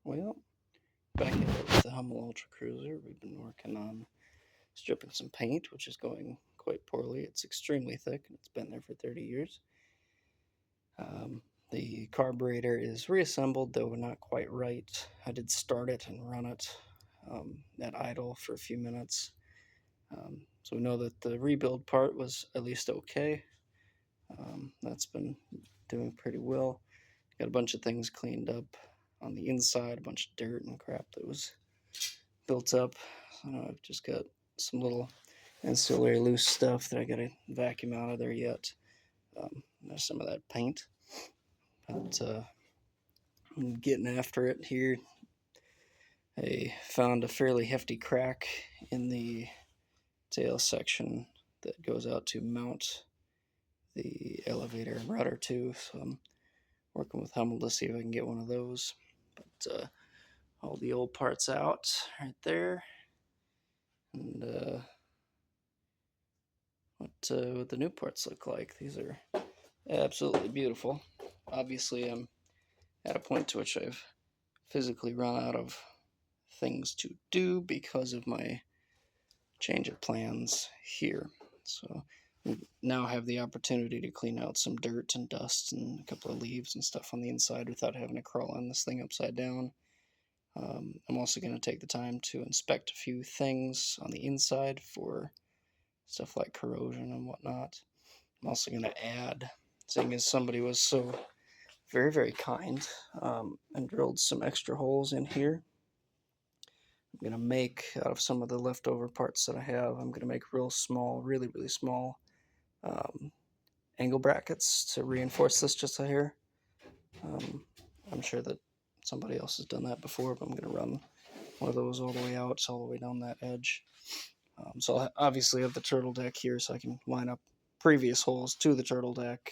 Well, back at it with the Hummel Ultracruiser, we've been working on stripping some paint, which is going quite poorly. It's extremely thick, and it's been there for 30 years. The carburetor is reassembled, though not quite right. I did start it and run it at idle for a few minutes. So we know that the rebuild part was at least okay. That's been doing pretty well. Got a bunch of things cleaned up on the inside, a bunch of dirt and crap that was built up. So now I've just got some little ancillary loose stuff that I gotta vacuum out of there yet. There's some of that paint, but I'm getting after it here. I found a fairly hefty crack in the tail section that goes out to mount the elevator rudder to, so I'm working with Hummel to see if I can get one of those. But all the old parts out right there, and what the new parts look like. These are absolutely beautiful. Obviously, I'm at a point to which I've physically run out of things to do because of my change of plans here. So we now have the opportunity to clean out some dirt and dust and a couple of leaves and stuff on the inside without having to crawl on this thing upside down. I'm also going to take the time to inspect a few things on the inside for stuff like corrosion and whatnot. I'm also going to add, seeing as somebody was so very, very kind and drilled some extra holes in here, I'm going to make, out of some of the leftover parts that I have, I'm going to make real small, really, really small angle brackets to reinforce this just a hair. I'm sure that somebody else has done that before, but I'm going to run one of those all the way out, all the way down that edge. So I obviously have the turtle deck here, so I can line up previous holes to the turtle deck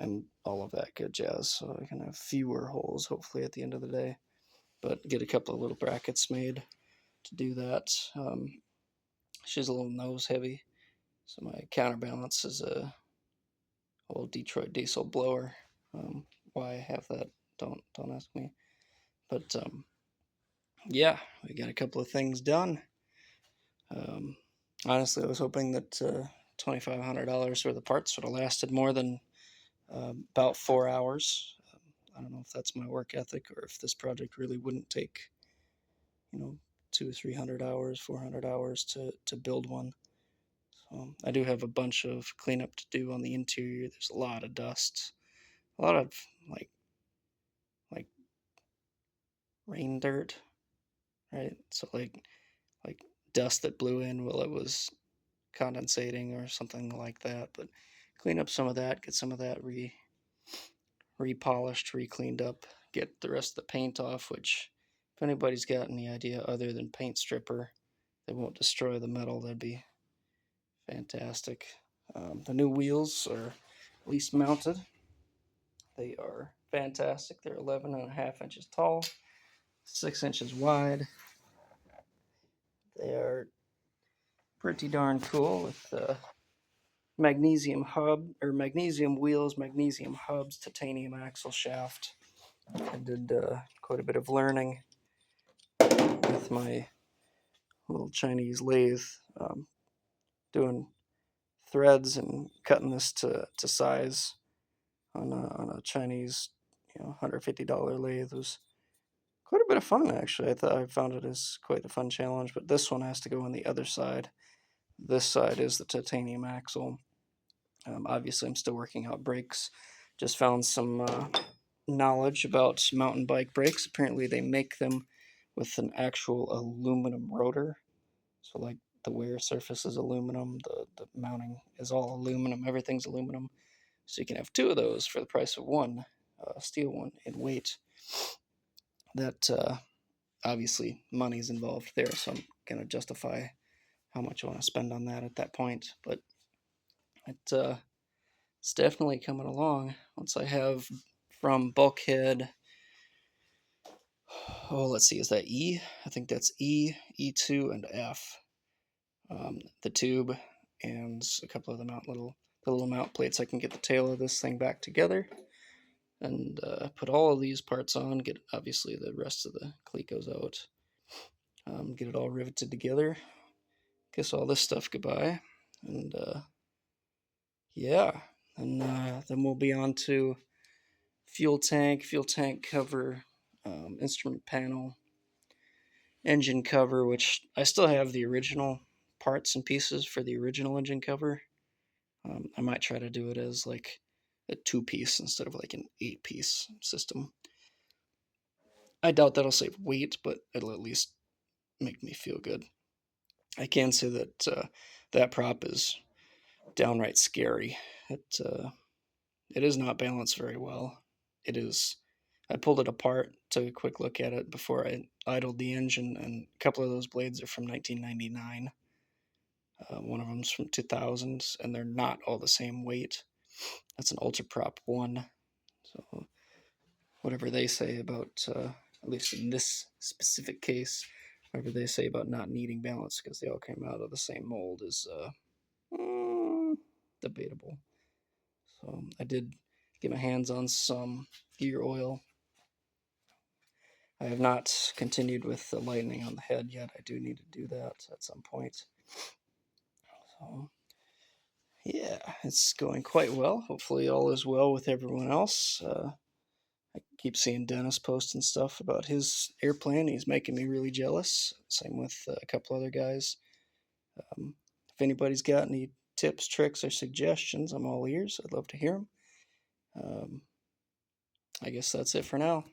and all of that good jazz. So I can have fewer holes, hopefully, at the end of the day. But get a couple of little brackets made to do that. She's a little nose heavy, so my counterbalance is a old Detroit diesel blower. Why I have that, don't ask me. But yeah, we got a couple of things done. Honestly, I was hoping that $2,500 worth of parts would have lasted more than about 4 hours. I don't know if that's my work ethic or if this project really wouldn't take, 200-300 hours, 400 hours to build one. So I do have a bunch of cleanup to do on the interior. There's a lot of dust, a lot of like like rain dirt, right? So like dust that blew in while it was condensating or something like that. But clean up some of that, get some of that repolished, re-cleaned up, get the rest of the paint off, which if anybody's got any idea other than paint stripper that won't destroy the metal, that'd be fantastic. The new wheels are at least mounted. They are fantastic. They're 11.5 inches tall, 6 inches wide. They are pretty darn cool with magnesium hub or magnesium wheels, magnesium hubs, titanium axle shaft. I did quite a bit of learning with my little Chinese lathe, doing threads and cutting this to size on a Chinese, $150 lathe was quite a bit of fun actually. I found it as quite a fun challenge, but this one has to go on the other side. This side is the titanium axle. Obviously, I'm still working out brakes. Just found some knowledge about mountain bike brakes. Apparently, they make them with an actual aluminum rotor. So, like the wear surface is aluminum, the mounting is all aluminum, everything's aluminum. So, you can have two of those for the price of one steel one in weight. That obviously money's involved there, so I'm going to justify how much I want to spend on that at that point. But it's definitely coming along. Once I have from bulkhead, let's see, is that E? I think that's E, E2, and F. The tube and a couple of the little mount plates. I can get the tail of this thing back together. and put all of these parts on, get obviously the rest of the clecos out, get it all riveted together, kiss all this stuff goodbye, and yeah, and then we'll be on to fuel tank cover, instrument panel, engine cover, which I still have the original parts and pieces for the original engine cover. I might try to do it as like a 2-piece instead of like an 8-piece system. I doubt that'll save weight, but it'll at least make me feel good. I can say that that prop is downright scary. It is not balanced very well. It is. I pulled it apart, took a quick look at it before I idled the engine, and a couple of those blades are from 1999. One of them's from 2000, and they're not all the same weight. That's an Ultra Prop 1. So whatever they say about, at least in this specific case, whatever they say about not needing balance because they all came out of the same mold is debatable. So I did get my hands on some gear oil. I have not continued with the lightning on the head yet. I do need to do that at some point. So yeah, it's going quite well. Hopefully all is well with everyone else. I keep seeing Dennis posting stuff about his airplane. He's making me really jealous. Same with a couple other guys. If anybody's got any tips, tricks, or suggestions, I'm all ears. I'd love to hear them. I guess that's it for now.